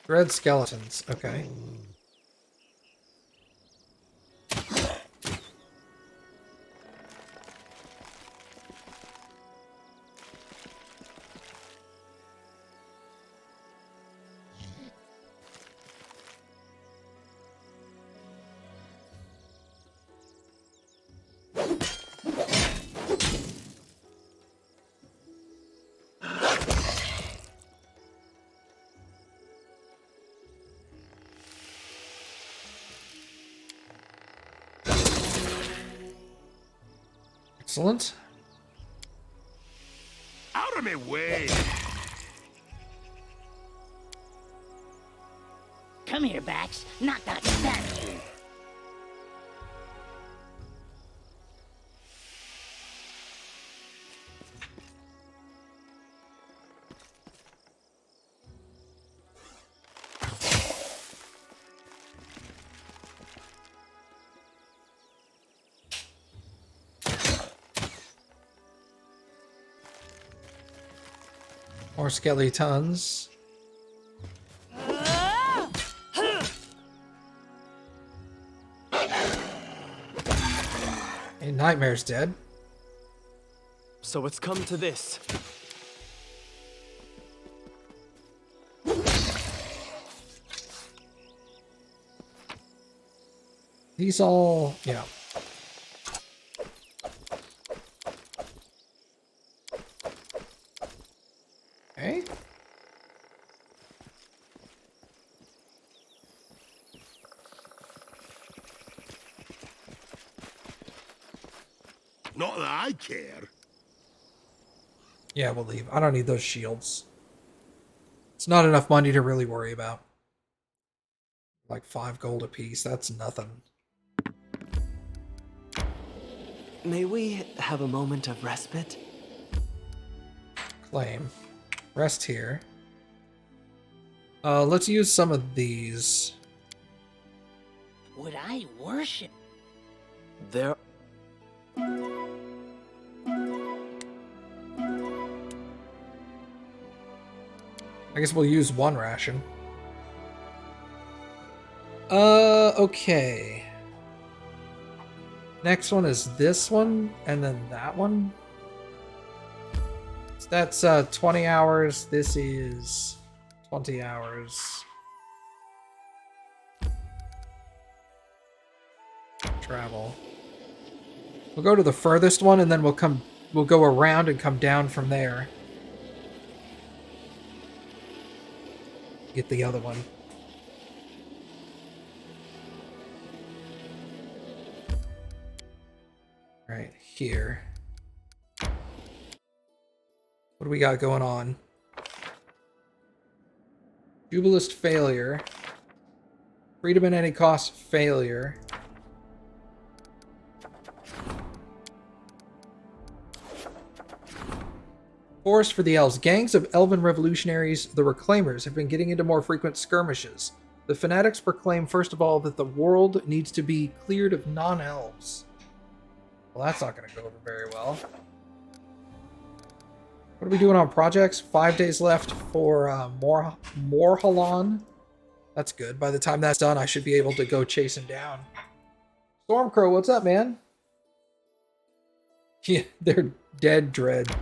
Red skeletons. Okay. Excellent. Out of my way! Come here, Bax. Nok-Nok stabbed you. More skeletons. Hey, Nightmare's dead. So it's come to this. These all, yeah. Okay. Not that I care. Yeah, we'll leave. I don't need those shields. It's not enough money to really worry about. Like 5 gold apiece, that's nothing. May we have a moment of respite? Claim. Rest here. Let's use some of these. Would I worship? There. I guess we'll use 1 ration. Okay. Next one is this one, and then that one. So that's 20 hours. This is 20 hours. Travel. We'll go to the furthest one, and then we'll go around and come down from there. Get the other one. Right here. What do we got going on? Jubilist failure. Freedom at any cost failure. Forest for the Elves. Gangs of elven revolutionaries, the Reclaimers, have been getting into more frequent skirmishes. The fanatics proclaim, first of all, that the world needs to be cleared of non-elves. Well, that's not going to go over very well. What are we doing on projects? 5 days left for Morhalon. That's good. By the time that's done, I should be able to go chase him down. Stormcrow, what's up, man? Yeah, they're dead dread.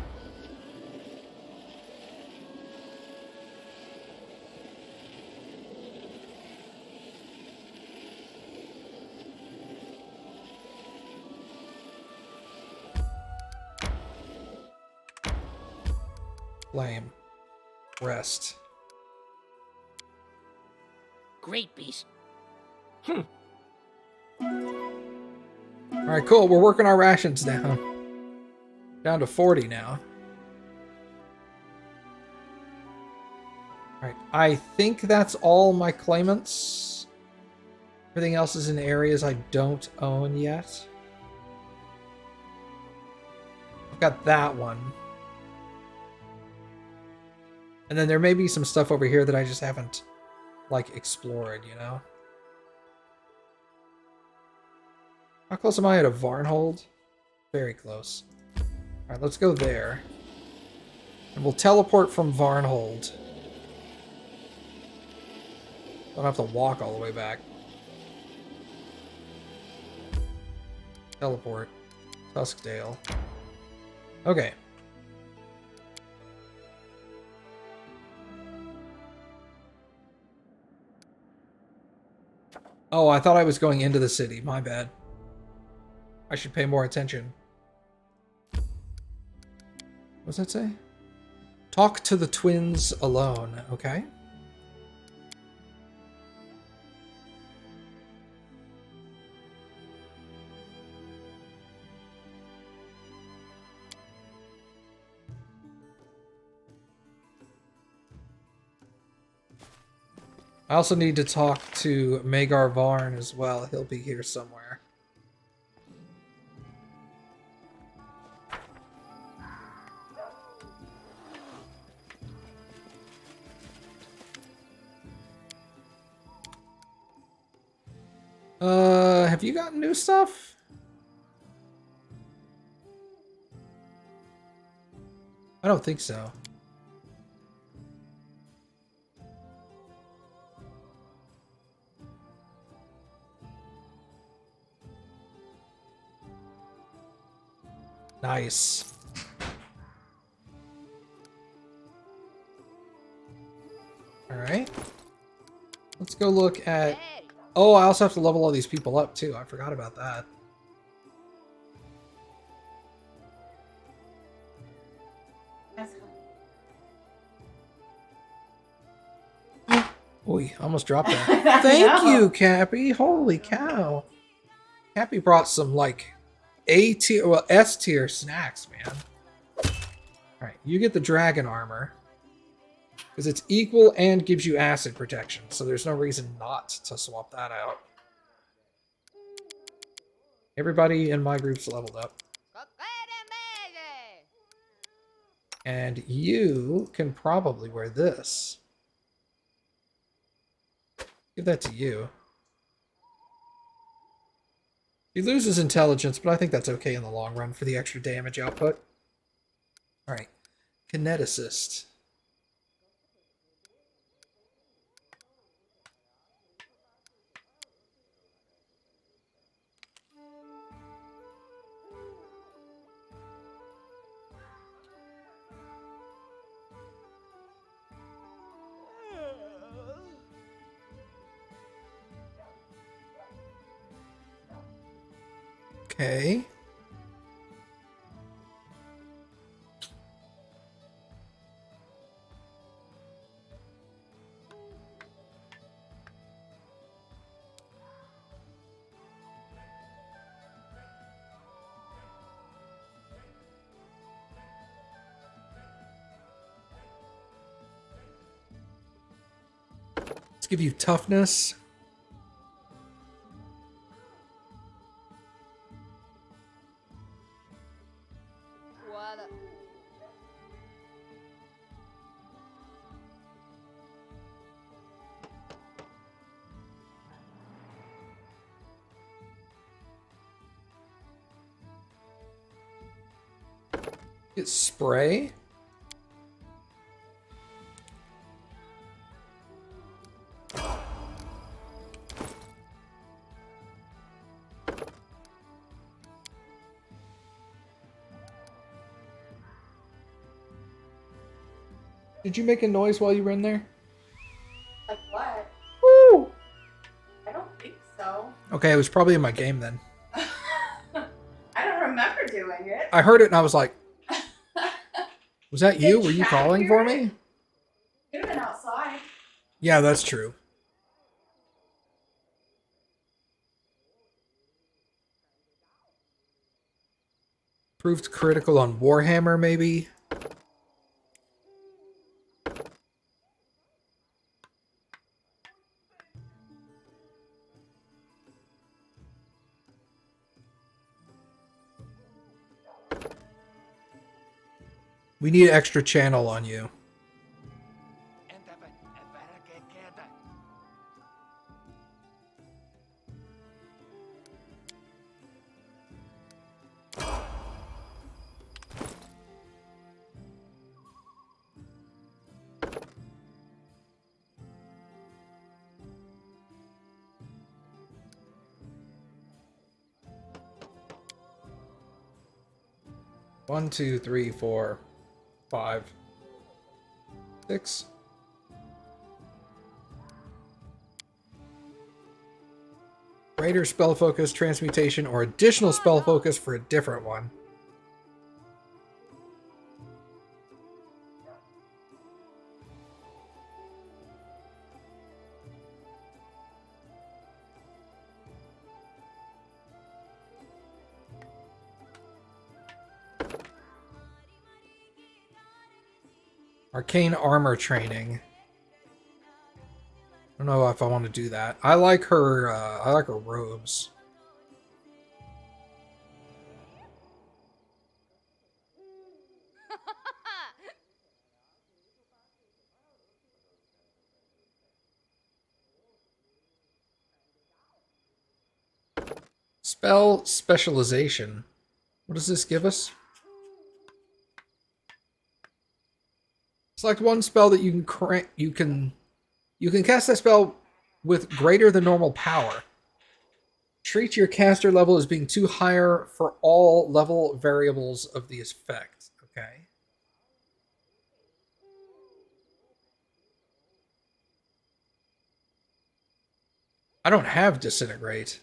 Flame. Rest. Great beast. Alright, cool. We're working our rations down. Down to 40 now. Alright, I think that's all my claimants. Everything else is in areas I don't own yet. I've got that one. And then there may be some stuff over here that I just haven't, like, explored, you know? How close am I to Varnhold? Very close. Alright, let's go there. And we'll teleport from Varnhold Don't have to walk all the way back. Teleport. Tuskdale. Okay. Oh, I thought I was going into the city. My bad. I should pay more attention. What's that say? Talk to the twins alone. Okay. I also need to talk to Magar Varn as well. He'll be here somewhere. Have you gotten new stuff? I don't think so. Nice. Alright. Let's go look at... Oh, I also have to level all these people up, too. I forgot about that. Oy, almost dropped that. Thank you, Cappy. Holy cow. Cappy brought some, like, A tier, well, S tier snacks, man. Alright, you get the dragon armor. Because it's equal and gives you acid protection, so there's no reason not to swap that out. Everybody in my group's leveled up. And you can probably wear this. Give that to you. He loses intelligence, but I think that's okay in the long run for the extra damage output. Alright. Kineticist. Okay. Let's give you toughness. Get spray. Did you make a noise while you were in there? Like what? Woo! I don't think so. Okay, it was probably in my game then. I don't remember doing it. I heard it and I was like, was that you? Did Were you Chad calling hear for it? me? Could have been outside. Yeah, that's true. Proved critical on Warhammer, maybe? We need extra channel on you. 1, 2, 3, 4, 5, 6. Greater spell focus, transmutation, or additional spell focus for a different one. Arcane armor training. I don't know if I want to do that. I like her. I like her robes. Spell specialization. What does this give us? Select one spell that you can cast that spell with greater than normal power. Treat your caster level as being too higher for all level variables of the effect. Okay. I don't have disintegrate.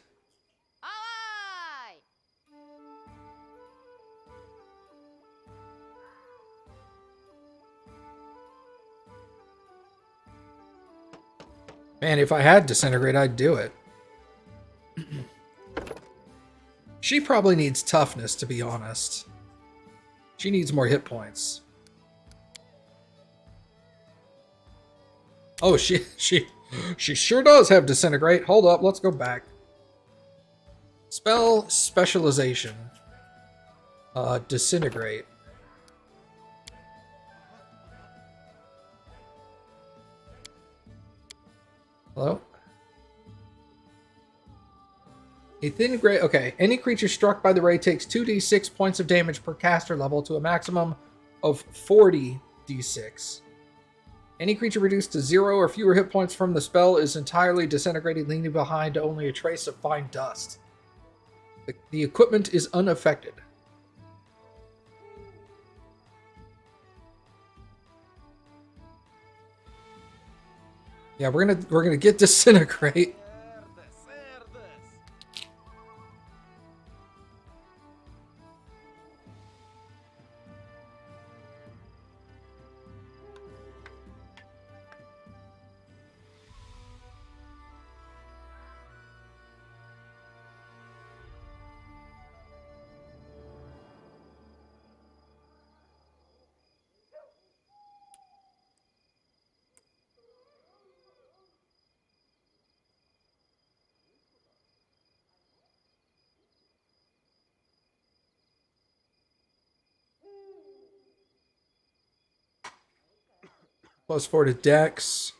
Man, if I had disintegrate, I'd do it. She probably needs toughness, to be honest. She needs more hit points. Oh, she sure does have disintegrate. Hold up, let's go back. Spell specialization. Disintegrate. Hello? A thin gray. Okay, any creature struck by the ray takes 2d6 points of damage per caster level to a maximum of 40d6. Any creature reduced to 0 or fewer hit points from the spell is entirely disintegrated, leaving behind only a trace of fine dust. The equipment is unaffected. Yeah, we're gonna get disintegrate. +4 to Dex.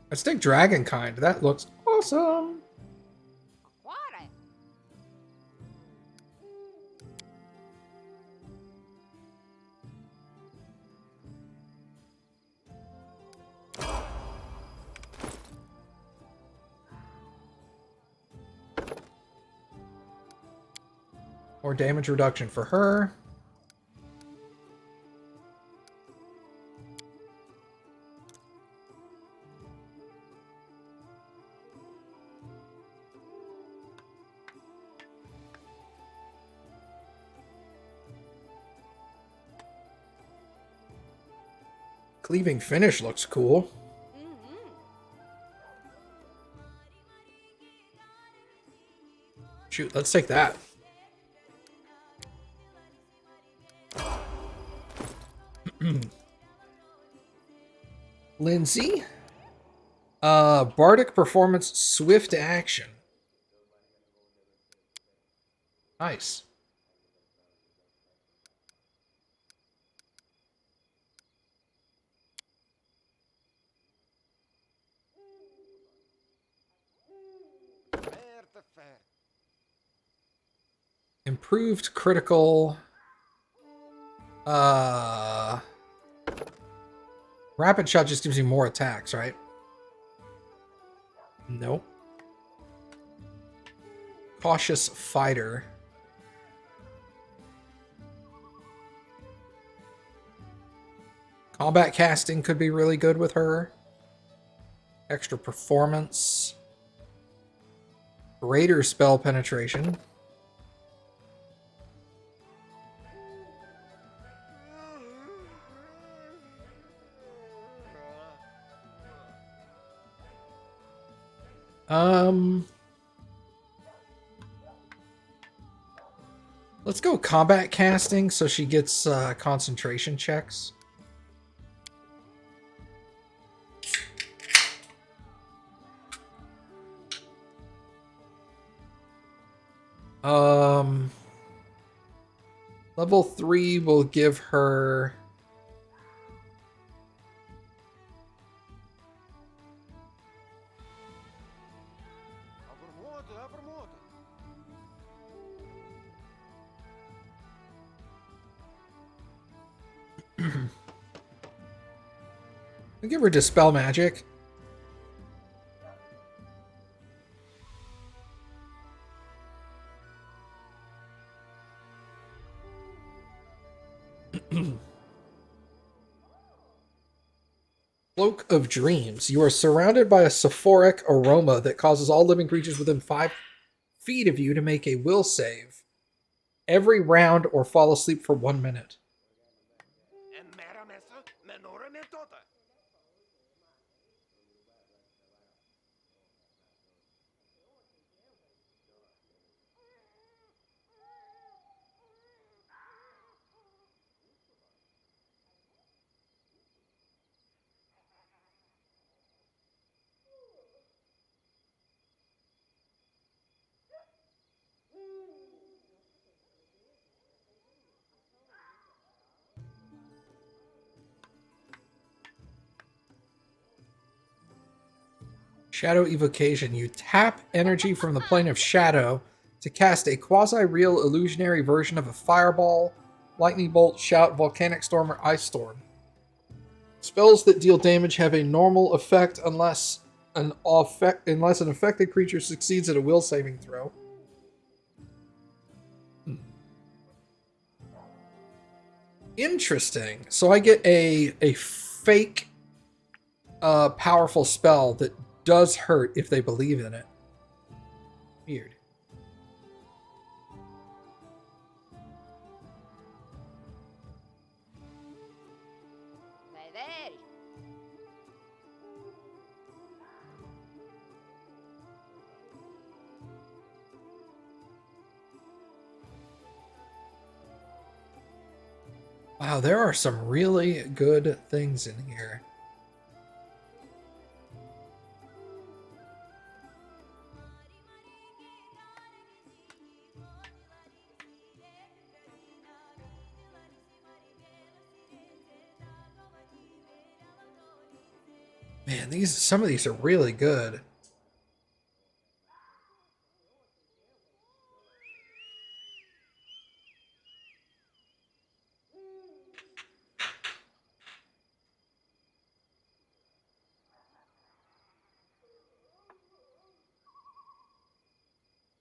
Let's take Dragonkind. That looks awesome. More damage reduction for her. Cleaving Finish looks cool. Shoot, let's take that. Lindsay? Bardic Performance Swift Action. Nice. Improved critical. Rapid shot just gives you more attacks, right? Nope. Cautious fighter. Combat casting could be really good with her. Extra performance. Greater spell penetration. Let's go combat casting so she gets concentration checks. Level 3 will give her I'll give her Dispel Magic. Cloak of Dreams. You are surrounded by a sulfuric aroma that causes all living creatures within 5 feet of you to make a will save every round or fall asleep for 1 minute. Shadow Evocation. You tap energy from the plane of shadow to cast a quasi-real illusionary version of a fireball, lightning bolt, shout, volcanic storm, or ice storm. Spells that deal damage have a normal effect unless an affected creature succeeds at a will saving throw. Interesting. So I get a fake powerful spell that does hurt if they believe in it. Weird. Wow, there are some really good things in here. Man, some of these are really good.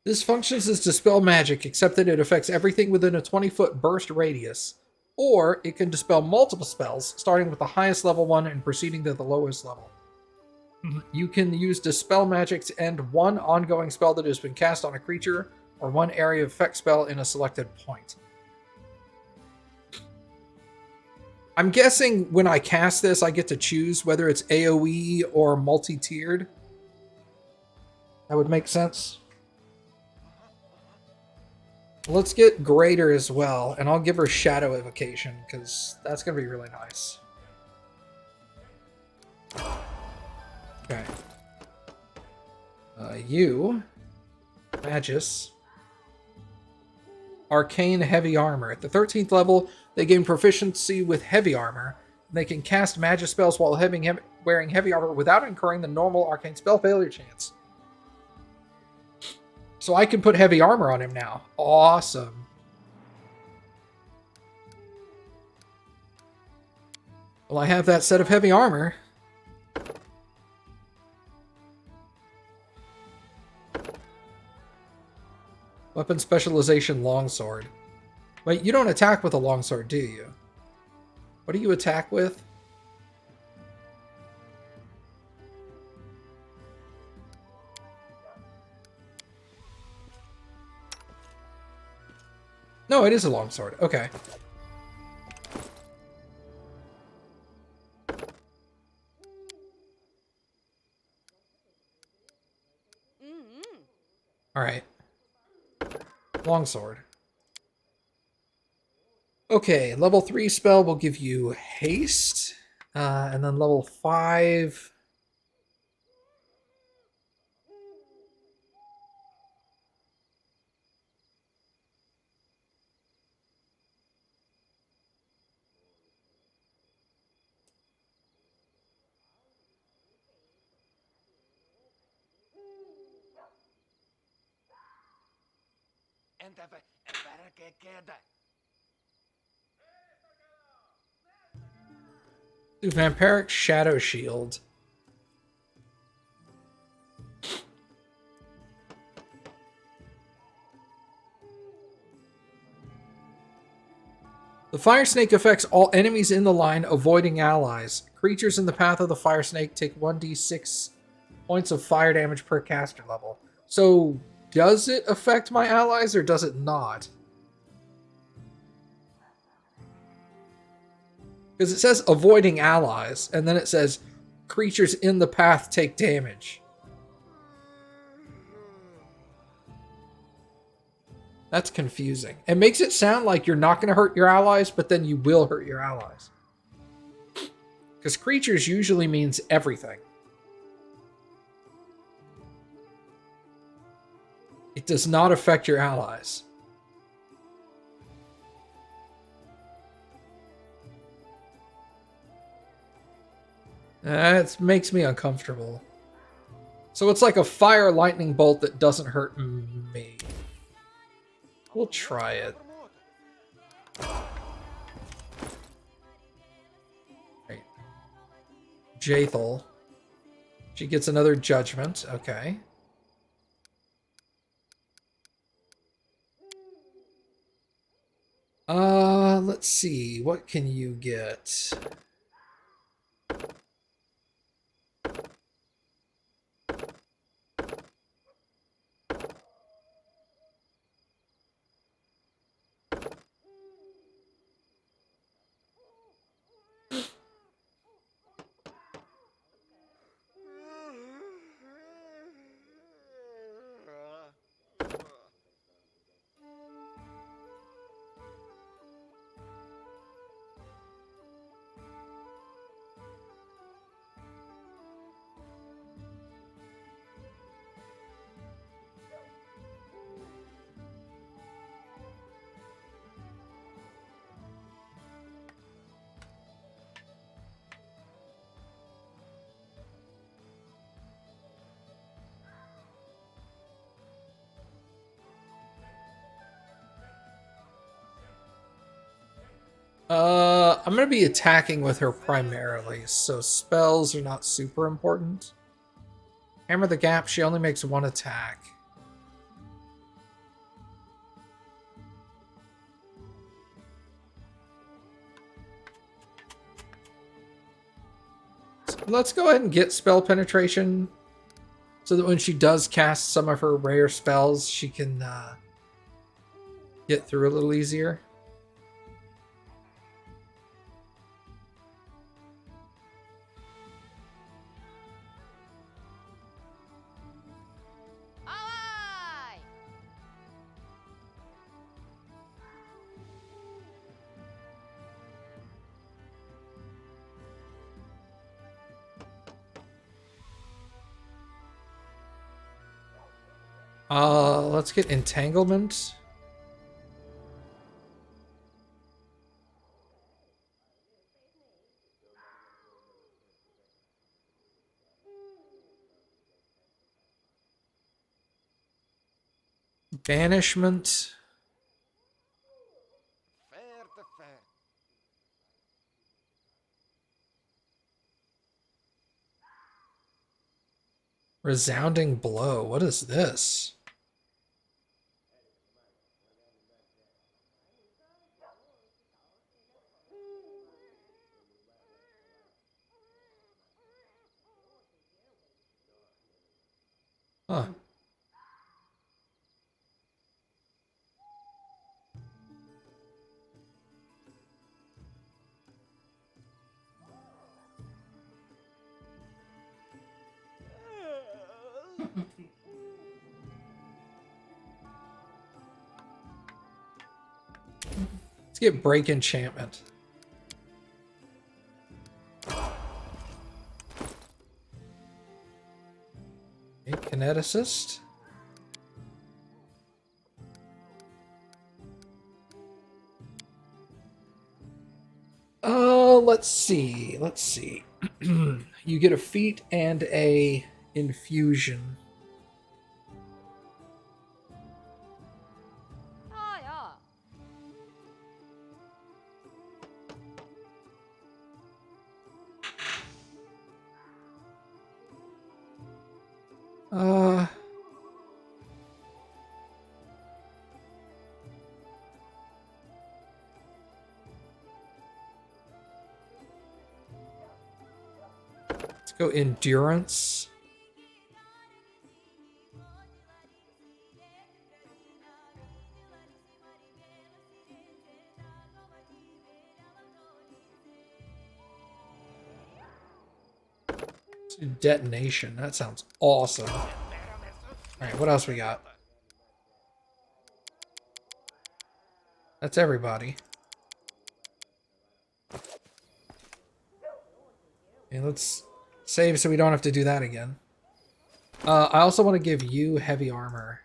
This functions as Dispel Magic, except that it affects everything within a 20-foot burst radius. Or it can dispel multiple spells, starting with the highest level one and proceeding to the lowest level. You can use Dispel Magic to end one ongoing spell that has been cast on a creature, or one area of effect spell in a selected point. I'm guessing when I cast this, I get to choose whether it's AoE or multi-tiered. That would make sense. Let's get Greater as well, and I'll give her Shadow Evocation, because that's going to be really nice. Okay. You, Magus. Arcane Heavy Armor. At the 13th level, they gain proficiency with heavy armor. And they can cast magic spells while wearing heavy armor without incurring the normal arcane spell failure chance. So I can put heavy armor on him now. Awesome. Well, I have that set of heavy armor. Weapon specialization longsword. Wait, you don't attack with a longsword, do you? What do you attack with? No, it is a longsword. Okay. Alright. Longsword. Okay, level 3 spell will give you haste. And then level 5... Vampiric Shadow Shield. The Fire Snake affects all enemies in the line, avoiding allies. Creatures in the path of the Fire Snake take 1d6 points of fire damage per caster level. So, does it affect my allies or does it not? Because it says avoiding allies, and then it says creatures in the path take damage. That's confusing. It makes it sound like you're not going to hurt your allies, but then you will hurt your allies. Because creatures usually means everything. It does not affect your allies. That makes me uncomfortable. So it's like a fire lightning bolt that doesn't hurt me. We'll try it. Right. Jaethal. She gets another judgment. Okay. Let's see. What can you get? I'm going to be attacking with her primarily, so spells are not super important. Hammer the Gap, she only makes one attack. So let's go ahead and get spell penetration, so that when she does cast some of her rare spells, she can get through a little easier. Let's get Entanglement. Banishment. Resounding blow. What is this? Huh. Let's get break enchantment. A kineticist. Let's see. Let's see. You get a feat and a infusion. Uh, let's go endurance. Let's do detonation. That sounds awesome. All right, what else we got? That's everybody. Okay, let's save so we don't have to do that again. I also want to give you heavy armor.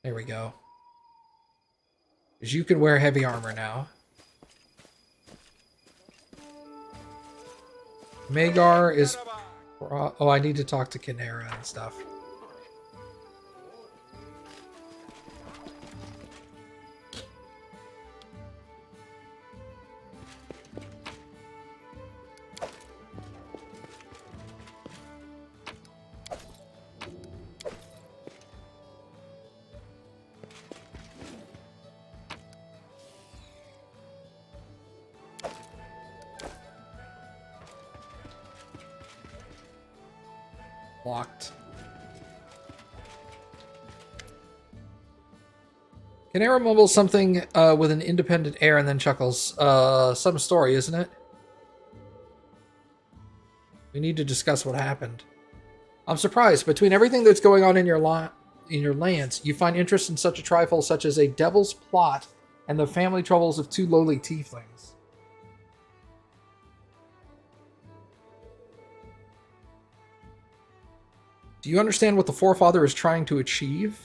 There we go. Because you can wear heavy armor now. Magar is... Oh, I need to talk to Kinera and stuff. Locked. Kinera mumbles something with an independent air and then chuckles. Some story, isn't it? We need to discuss what happened. I'm surprised. Between everything that's going on in your lands, you find interest in such a trifle such as a devil's plot and the family troubles of two lowly tieflings. Do you understand what the forefather is trying to achieve?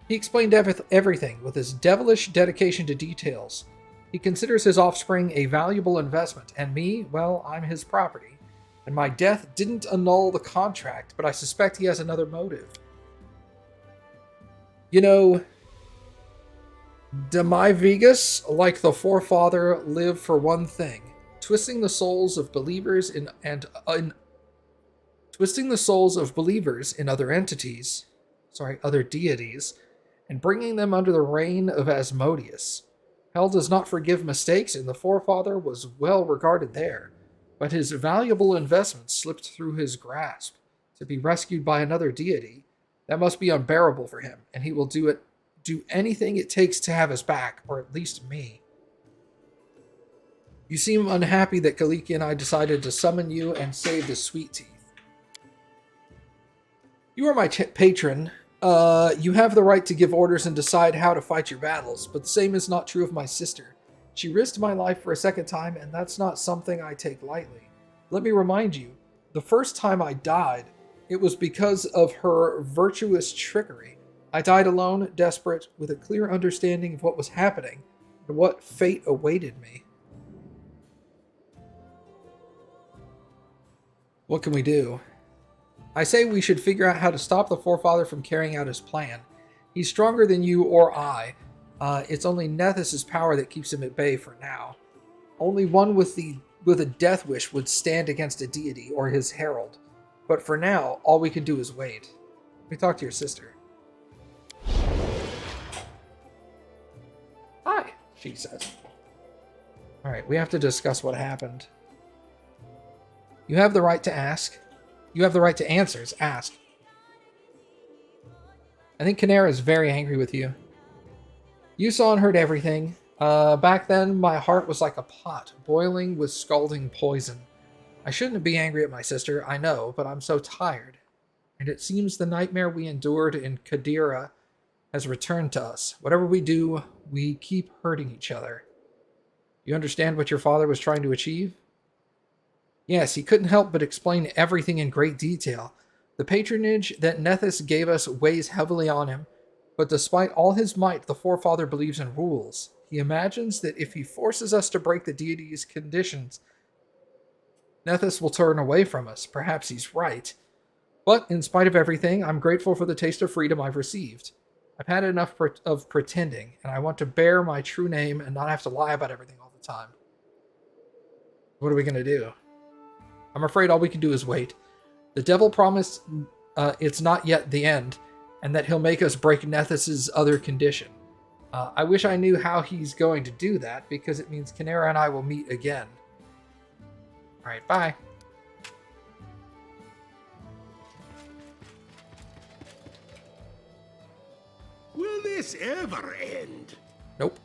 He explained everything with his devilish dedication to details. He considers his offspring a valuable investment, and me, well, I'm his property. And my death didn't annul the contract, but I suspect he has another motive. You know, Demai Vegas, like the forefather, live for one thing: twisting the souls of believers in other deities, and bringing them under the reign of Asmodeus. Hell does not forgive mistakes, and the forefather was well regarded there, but his valuable investment slipped through his grasp. To be rescued by another deity, that must be unbearable for him, and he will do anything it takes to have us back, or at least me. You seem unhappy that Kaliki and I decided to summon you and save the Sweet Teeth. You are my patron. You have the right to give orders and decide how to fight your battles, but the same is not true of my sister. She risked my life for a second time, and that's not something I take lightly. Let me remind you, the first time I died, it was because of her virtuous trickery. I died alone, desperate, with a clear understanding of what was happening and what fate awaited me. What can we do? I say we should figure out how to stop the forefather from carrying out his plan. He's stronger than you or I. It's only Nethys' power that keeps him at bay for now. Only one with a death wish would stand against a deity or his herald. But for now, all we can do is wait. Let me talk to your sister. Hi, she says. Alright, we have to discuss what happened. You have the right to ask. You have the right to answers. Ask. I think Canera is very angry with you. You saw and heard everything. Back then, my heart was like a pot, boiling with scalding poison. I shouldn't be angry at my sister, I know, but I'm so tired. And it seems the nightmare we endured in Kadira has returned to us. Whatever we do, we keep hurting each other. You understand what your father was trying to achieve? Yes, he couldn't help but explain everything in great detail. The patronage that Nethys gave us weighs heavily on him, but despite all his might, the forefather believes in rules. He imagines that if he forces us to break the deity's conditions, Nethys will turn away from us. Perhaps he's right. But in spite of everything, I'm grateful for the taste of freedom I've received. I've had enough of pretending, and I want to bear my true name and not have to lie about everything all the time. What are we going to do? I'm afraid all we can do is wait. The devil promised it's not yet the end, and that he'll make us break Nethys' other condition. I wish I knew how he's going to do that, because it means Canera and I will meet again. Alright, bye. Will this ever end? Nope.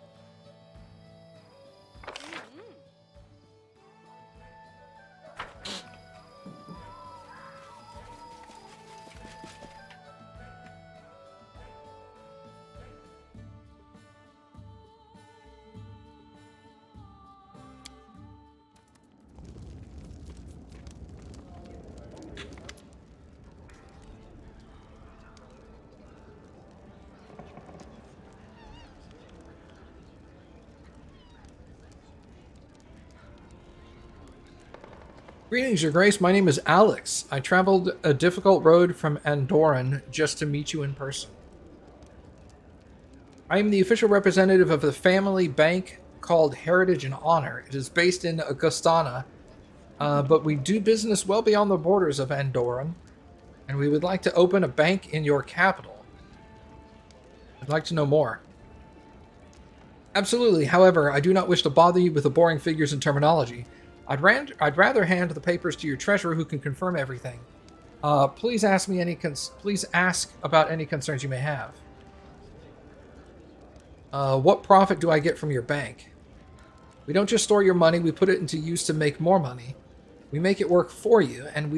Greetings, Your Grace. My name is Alex. I traveled a difficult road from Andoran just to meet you in person. I am the official representative of the family bank called Heritage and Honor. It is based in Augustana, but we do business well beyond the borders of Andoran, and we would like to open a bank in your capital. I'd like to know more. Absolutely. However, I do not wish to bother you with the boring figures and terminology. I'd rather hand the papers to your treasurer, who can confirm everything. Please ask about any concerns you may have. What profit do I get from your bank? We don't just store your money; we put it into use to make more money. We make it work for you, and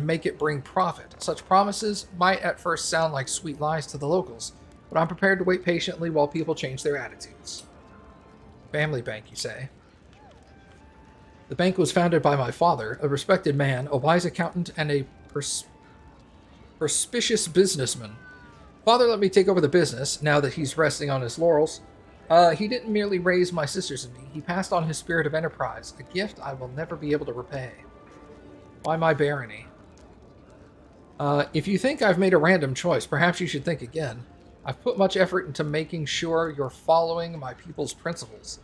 make it bring profit. Such promises might at first sound like sweet lies to the locals, but I'm prepared to wait patiently while people change their attitudes. Family bank, you say? The bank was founded by my father, a respected man, a wise accountant, and a perspicacious businessman. Father let me take over the business, now that he's resting on his laurels. He didn't merely raise my sisters and me, he passed on his spirit of enterprise, a gift I will never be able to repay. Why my barony? If you think I've made a random choice, perhaps you should think again. I've put much effort into making sure you're following my people's principles.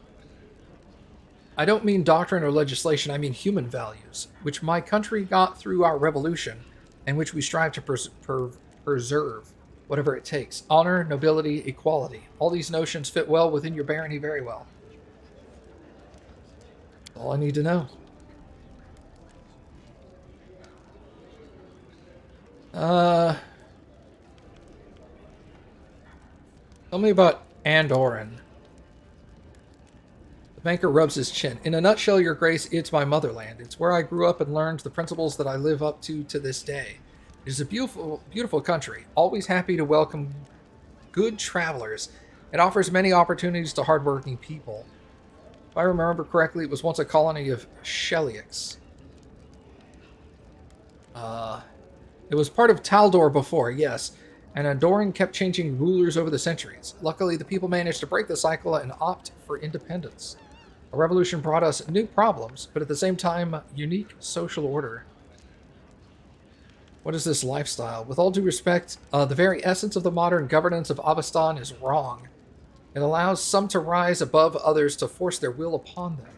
I don't mean doctrine or legislation, I mean human values, which my country got through our revolution, and which we strive to preserve, whatever it takes. Honor, nobility, equality. All these notions fit well within your barony very well. All I need to know. Tell me about Andoran. Banker rubs his chin. In a nutshell, Your Grace, it's my motherland. It's where I grew up and learned the principles that I live up to this day. It is a beautiful, beautiful country, always happy to welcome good travelers. It offers many opportunities to hardworking people. If I remember correctly, it was once a colony of Sheliaks. It was part of Taldor before, yes, and Andoran kept changing rulers over the centuries. Luckily, the people managed to break the cycle and opt for independence. A revolution brought us new problems, but at the same time, unique social order. What is this lifestyle? With all due respect, the very essence of the modern governance of Avestan is wrong. It allows some to rise above others to force their will upon them,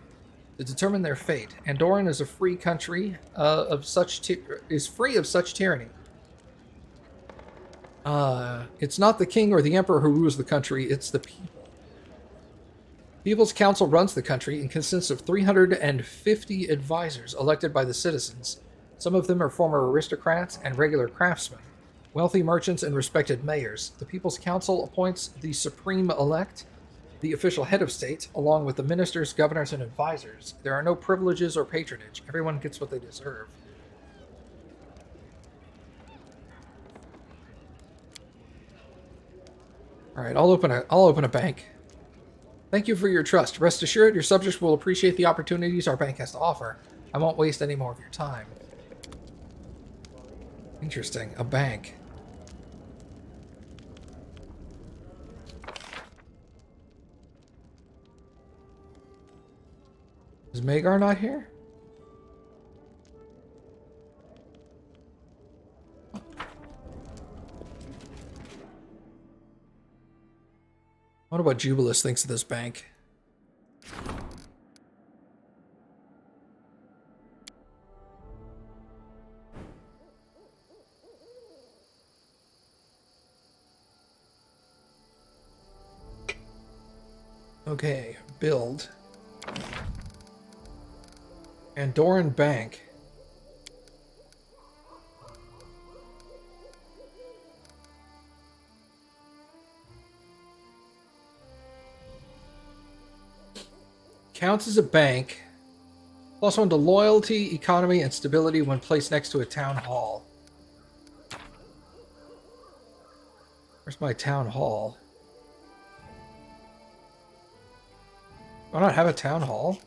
to determine their fate. Andoran is a free country is free of such tyranny. It's not the king or the emperor who rules the country, it's the people. People's Council runs the country and consists of 350 advisors elected by the citizens. Some of them are former aristocrats and regular craftsmen, wealthy merchants and respected mayors. The People's Council appoints the supreme elect, the official head of state, along with the ministers, governors, and advisors. There are no privileges or patronage. Everyone gets what they deserve. All right, I'll open a bank. Thank you for your trust. Rest assured, your subjects will appreciate the opportunities our bank has to offer. I won't waste any more of your time. Interesting, a bank. Is Magar not here? I wonder what Jubilus thinks of this bank. Okay, build. Andoran Bank. Counts as a bank. Plus one to loyalty, economy, and stability when placed next to a town hall. Where's my town hall? Do I not have a town hall?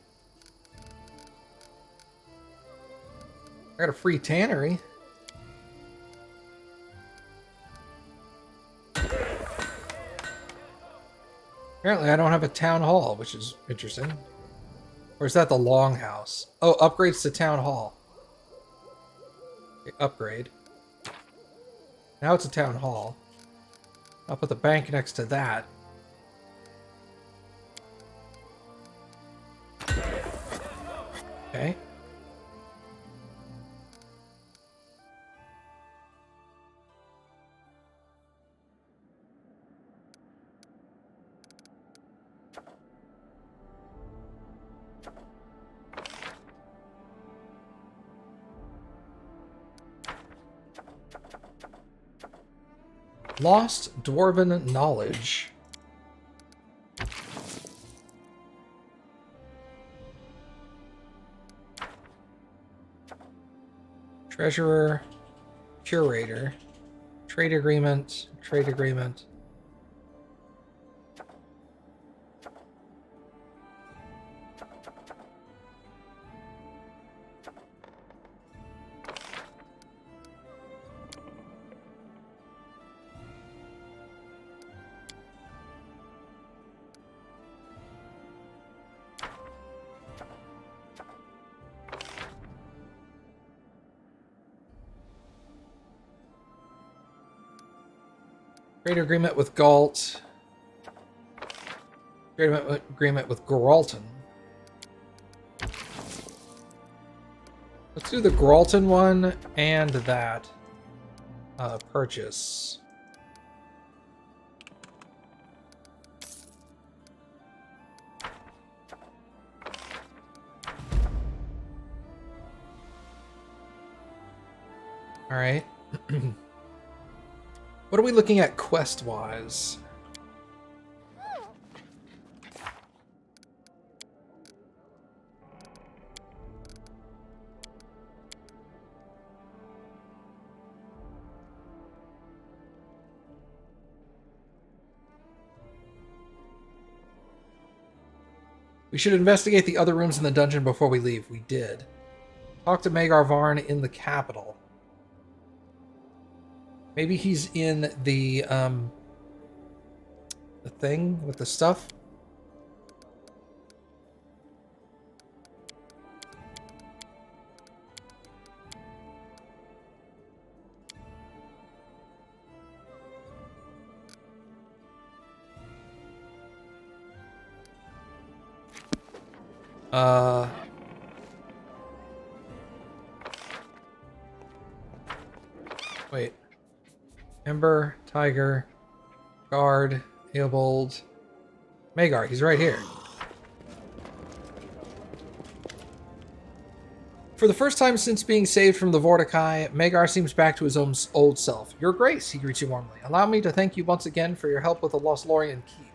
I got a free tannery. Apparently I don't have a town hall, which is interesting. Or is that the longhouse? Oh, upgrades to town hall. Okay, upgrade. Now it's a town hall. I'll put the bank next to that. Okay. Lost Dwarven Knowledge. Treasurer, Curator, Trade Agreement, Trade Agreement. Trade agreement with Galt. Trade agreement with Geralton. Let's do the Geralton one and that. Purchase. All right. What are we looking at quest-wise? We should investigate the other rooms in the dungeon before we leave. We did. Talk to Magar Varn in the capital. Maybe he's in the thing with the stuff. Uh... Wait. Ember, Tiger, Guard, Eobold, Magar. He's right here. For the first time since being saved from the Vortikai, Magar seems back to his own old self. Your Grace, he greets you warmly. Allow me to thank you once again for your help with the Lost Lorien Keep.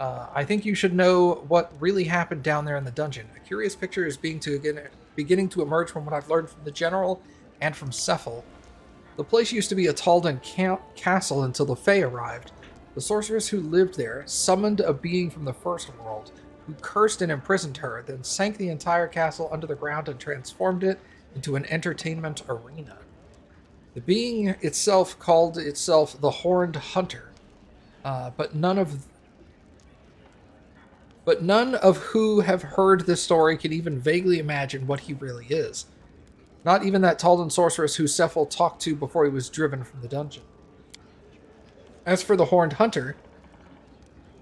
I think you should know what really happened down there in the dungeon. A curious picture is beginning to emerge from what I've learned from the General and from Cephal. The place used to be a Taldan castle until the Fae arrived. The sorceress who lived there summoned a being from the First World, who cursed and imprisoned her, then sank the entire castle under the ground and transformed it into an entertainment arena. The being itself called itself the Horned Hunter, but none of who have heard this story can even vaguely imagine what he really is. Not even that Taldan sorceress who Cephal talked to before he was driven from the dungeon. As for the Horned Hunter,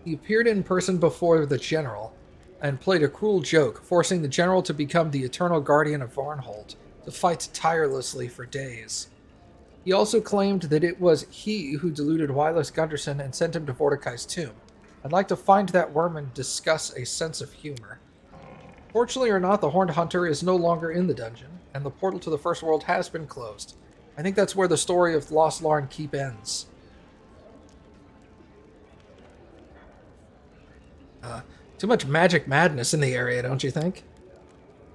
he appeared in person before the General and played a cruel joke, forcing the General to become the eternal guardian of Varnhold, to fight tirelessly for days. He also claimed that it was he who deluded Wylus Gunderson and sent him to Vortikai's tomb. I'd like to find that worm and discuss a sense of humor. Fortunately or not, the Horned Hunter is no longer in the dungeon, and the portal to the First World has been closed. I think that's where the story of Lost Lorien Keep ends. Too much magic madness in the area, don't you think?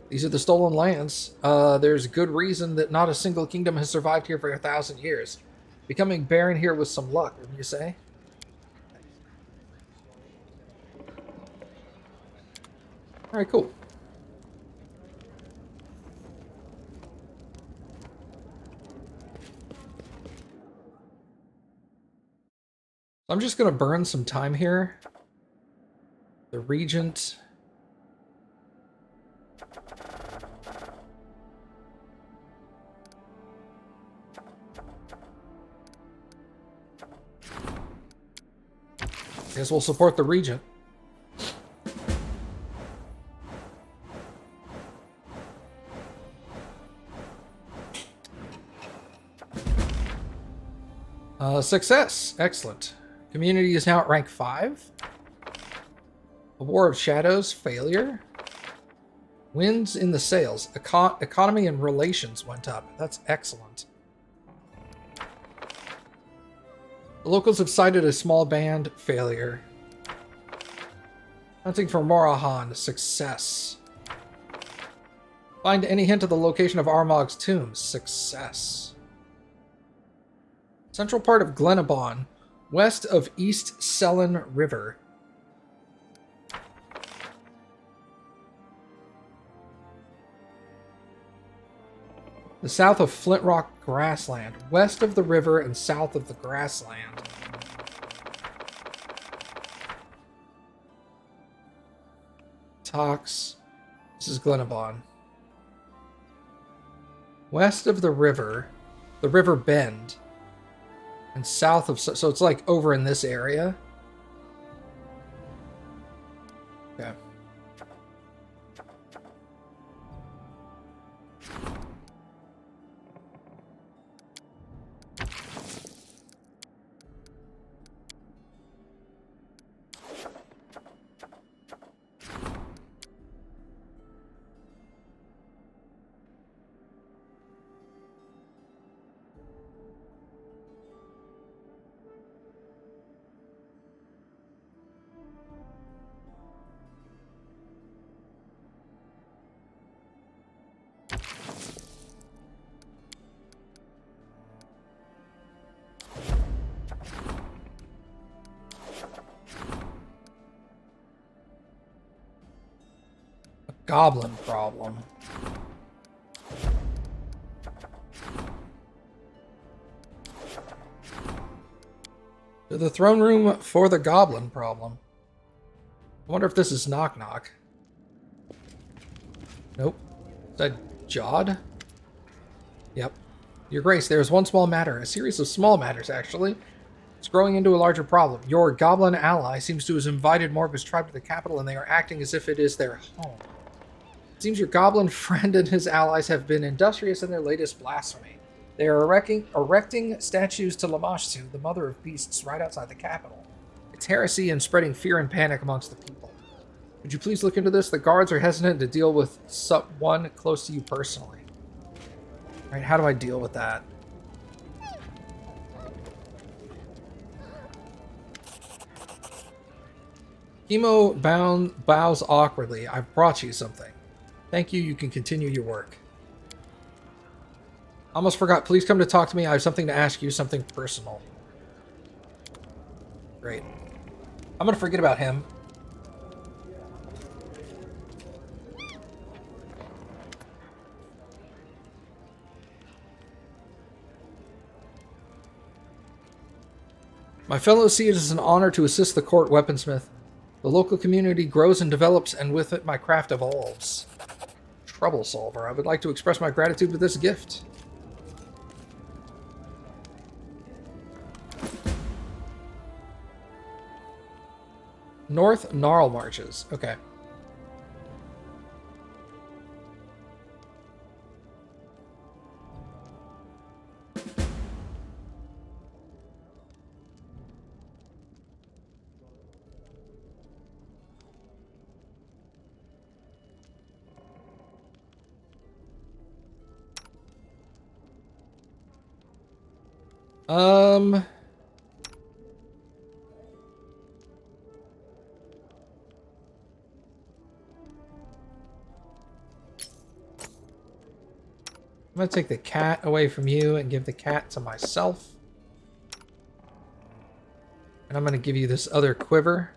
These are the stolen lands. There's good reason that not a single kingdom has survived here for 1,000 years. Becoming barren here with some luck, wouldn't you say? Alright, cool. I'm just going to burn some time here. The Regent. Guess we'll support the Regent. Success. Excellent. Community is now at rank 5. A War of Shadows. Failure. Wins in the sales. Economy and relations went up. That's excellent. The locals have cited a small band. Failure. Hunting for Morahan. Success. Find any hint of the location of Armag's tomb. Success. Central part of Glenabon, west of East Sellen River. The south of Flintrock Grassland, west of the river and south of the grassland. Tox. This is Glenabon. West of the River Bend. And south of... So it's like over in this area. Okay. Goblin problem. To the throne room for the goblin problem. I wonder if this is Nok-Nok. Nope. Is that Jod? Yep. Your Grace, there is one small matter. A series of small matters, actually. It's growing into a larger problem. Your goblin ally seems to have invited more of his tribe to the capital, and they are acting as if it is their home. Seems your goblin friend and his allies have been industrious in their latest blasphemy. They are erecting statues to Lamashtu, the mother of beasts, right outside the capital. It's heresy and spreading fear and panic amongst the people. Could you please look into this? The guards are hesitant to deal with one close to you personally. Right, how do I deal with that? Chemo bows awkwardly. I've brought you something. Thank you. You can continue your work. Almost forgot. Please come to talk to me. I have something to ask you. Something personal. Great. I'm going to forget about him. My fellow see it as an honor to assist the court weaponsmith. The local community grows and develops, and with it my craft evolves. Trouble solver. I would like to express my gratitude with this gift. North Gnarl Marches. Okay. I'm going to take the cat away from you and give the cat to myself. And I'm going to give you this other quiver.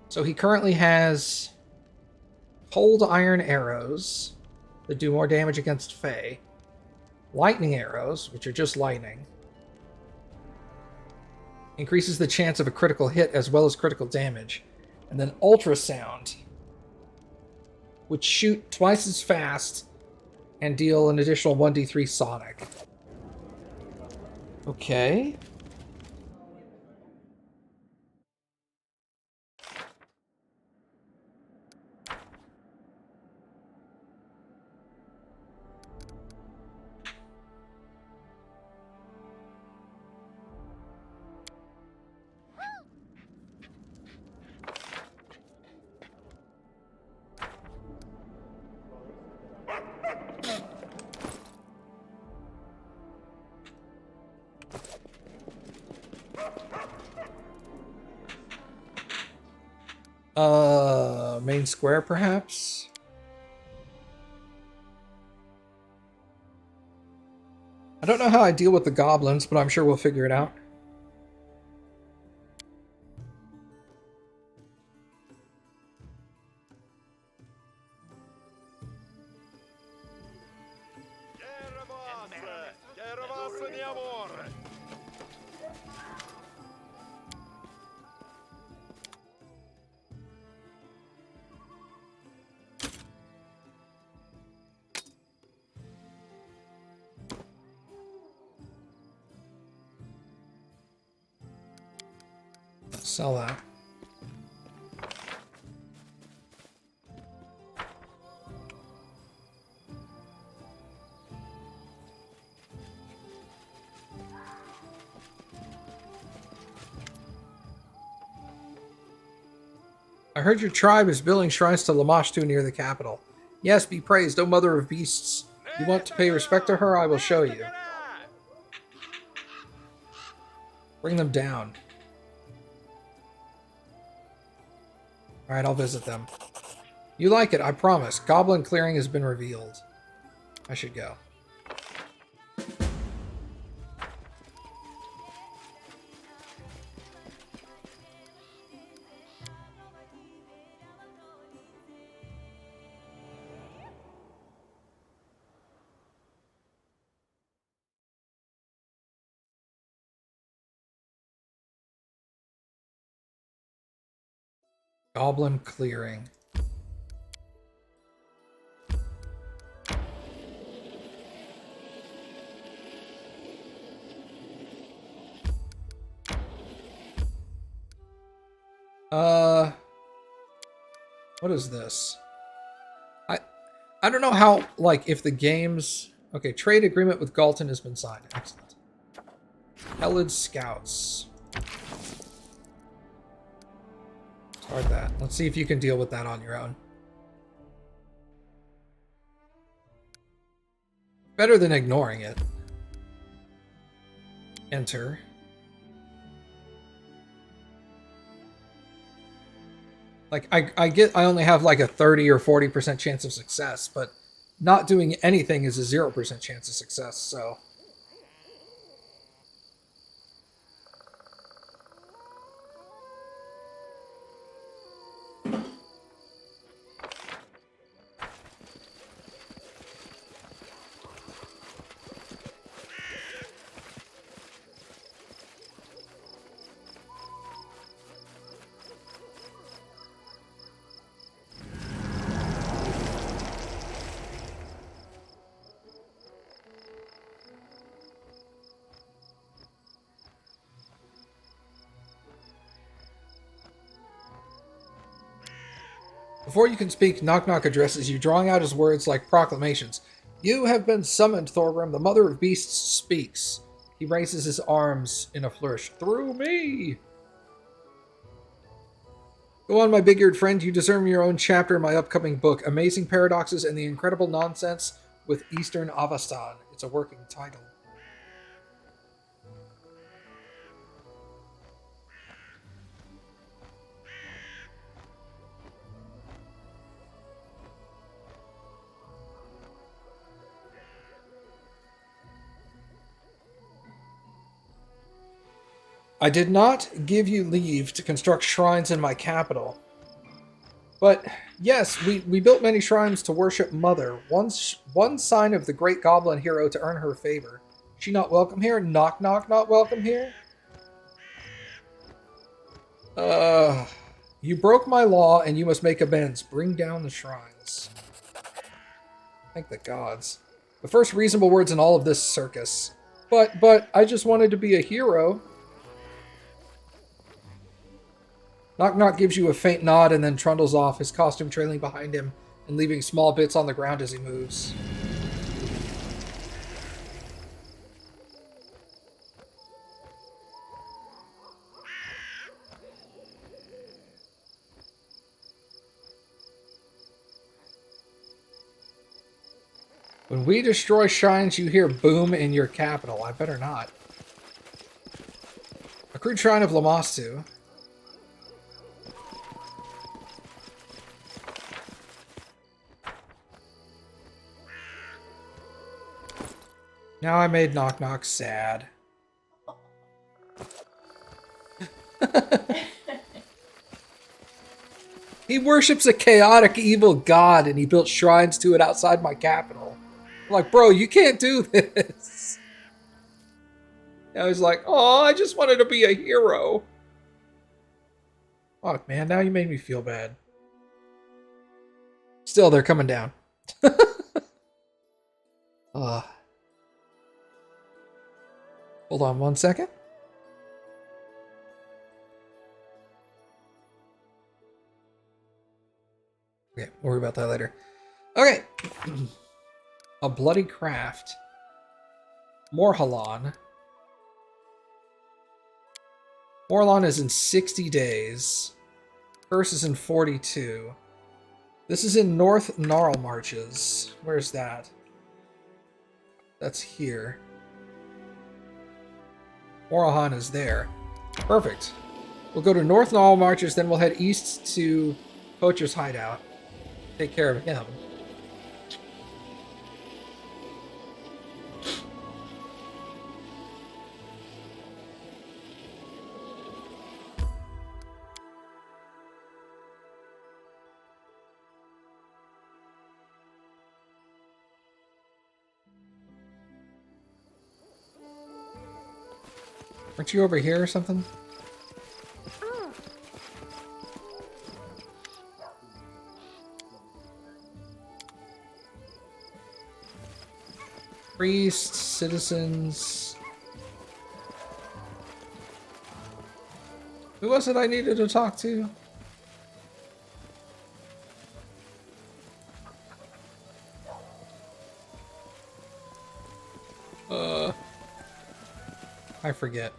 So he currently has cold iron arrows that do more damage against Fae. Lightning arrows, which are just lightning. Increases the chance of a critical hit as well as critical damage. And then ultrasound, which shoot twice as fast and deal an additional 1d3 sonic. Okay. Main square, perhaps? I don't know how I deal with the goblins, but I'm sure we'll figure it out. Sell that. I heard your tribe is building shrines to Lamashtu near the capital. Yes, be praised, O mother of beasts. You want to pay respect to her? I will show you. Bring them down. Alright, I'll visit them. You like it, I promise. Goblin clearing has been revealed. I should go. Goblin clearing. What is this? I I don't know how, like, if the game's... Okay, trade agreement with Galton has been signed. Excellent. Helid Scouts. Start that. Let's see if you can deal with that on your own. Better than ignoring it. Enter. Like, I only have like a 30 or 40% chance of success, but not doing anything is a 0% chance of success, so... Before you can speak, Nok-Nok addresses you, drawing out his words like proclamations. You have been summoned, Thorgrim. The Mother of Beasts speaks. He raises his arms in a flourish. Through me! Go on, my big-eared friend. You deserve your own chapter in my upcoming book, Amazing Paradoxes and the Incredible Nonsense with Eastern Avastan. It's a working title. I did not give you leave to construct shrines in my capital. But, yes, we built many shrines to worship Mother. One sign of the great goblin hero to earn her favor. She not welcome here? Nok-Nok not welcome here? You broke my law and you must make amends. Bring down the shrines. Thank the gods. The first reasonable words in all of this circus. But, I just wanted to be a hero. Nok-Nok gives you a faint nod and then trundles off, his costume trailing behind him and leaving small bits on the ground as he moves. When we destroy shrines, you hear boom in your capital. I better not. A crude shrine of Lamastu. Now I made Nok-Nok sad. He worships a chaotic evil god and he built shrines to it outside my capital. I'm like, bro, you can't do this. I was like, oh, I just wanted to be a hero. Fuck, man, now you made me feel bad. Still, they're coming down. Hold on 1 second. Okay, we'll worry about that later. Okay. A bloody craft. Morhalan. Morhalan is in 60 days. Curse is in 42. This is in North Gnarl Marches. Where's that? That's here. Morhalan is there. Perfect. We'll go to North Gnarl Marches, then we'll head east to Poacher's Hideout. Take care of him. Aren't you over here or something? Priests, citizens. Who was it I needed to talk to? I forget.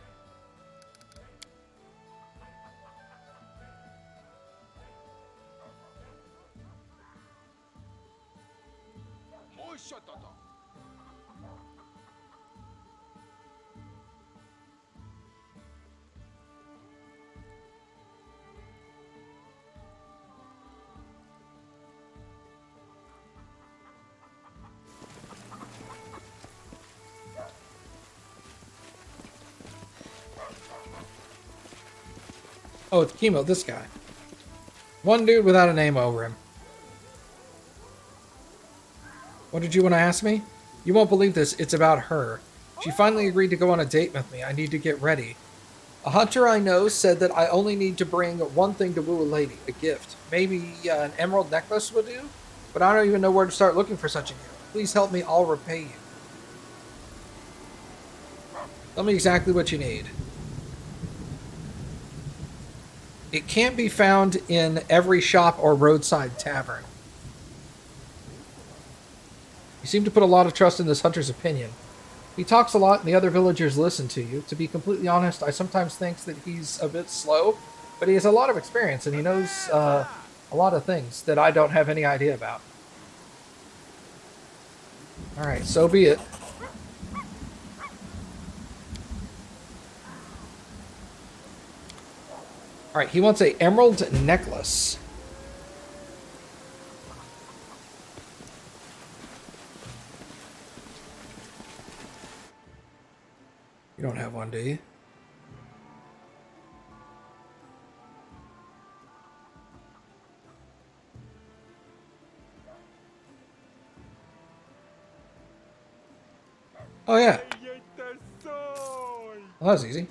Oh, it's Chemo, this guy. One dude without a name over him. What did you want to ask me? You won't believe this, it's about her. She finally agreed to go on a date with me. I need to get ready. A hunter I know said that I only need to bring one thing to woo a lady, a gift. Maybe an emerald necklace would do? But I don't even know where to start looking for such a gift. Please help me, I'll repay you. Tell me exactly what you need. It can't be found in every shop or roadside tavern. You seem to put a lot of trust in this hunter's opinion. He talks a lot and the other villagers listen to you. To be completely honest, I sometimes think that he's a bit slow, but he has a lot of experience and he knows a lot of things that I don't have any idea about. Alright, so be it. Alright, he wants a emerald necklace. You don't have one, do you? Oh, yeah. Well, that was easy.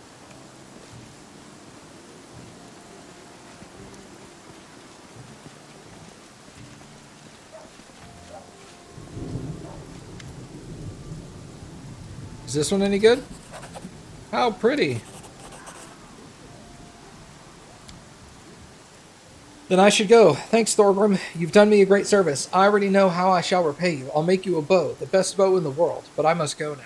Is this one any good? How pretty. Then I should go. Thanks, Thorgrim. You've done me a great service. I already know how I shall repay you. I'll make you a bow, the best bow in the world. But I must go now.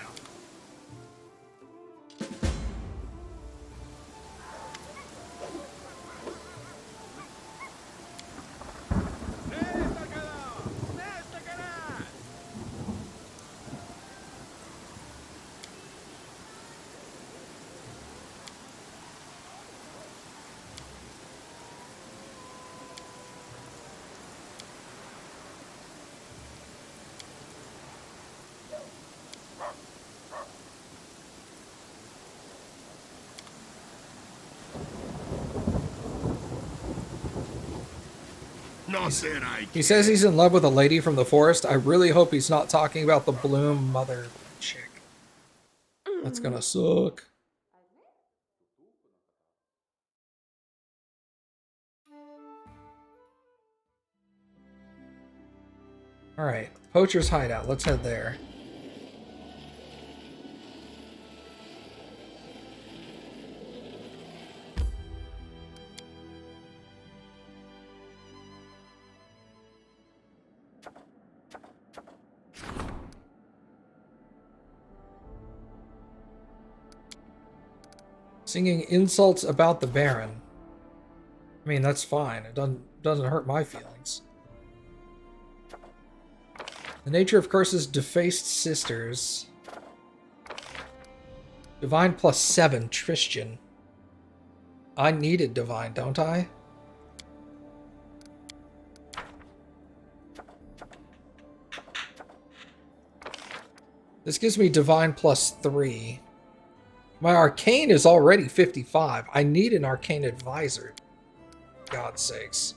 He says he's in love with a lady from the forest. I really hope he's not talking about the Bloom mother chick. That's gonna suck. Alright, Poacher's Hideout. Let's head there. Singing insults about the Baron. I mean, that's fine. It doesn't hurt my feelings. The nature of curses, defaced sisters. Divine +7, Tristian. I needed divine, don't I? This gives me divine +3. My arcane is already 55. I need an arcane advisor. God's sakes.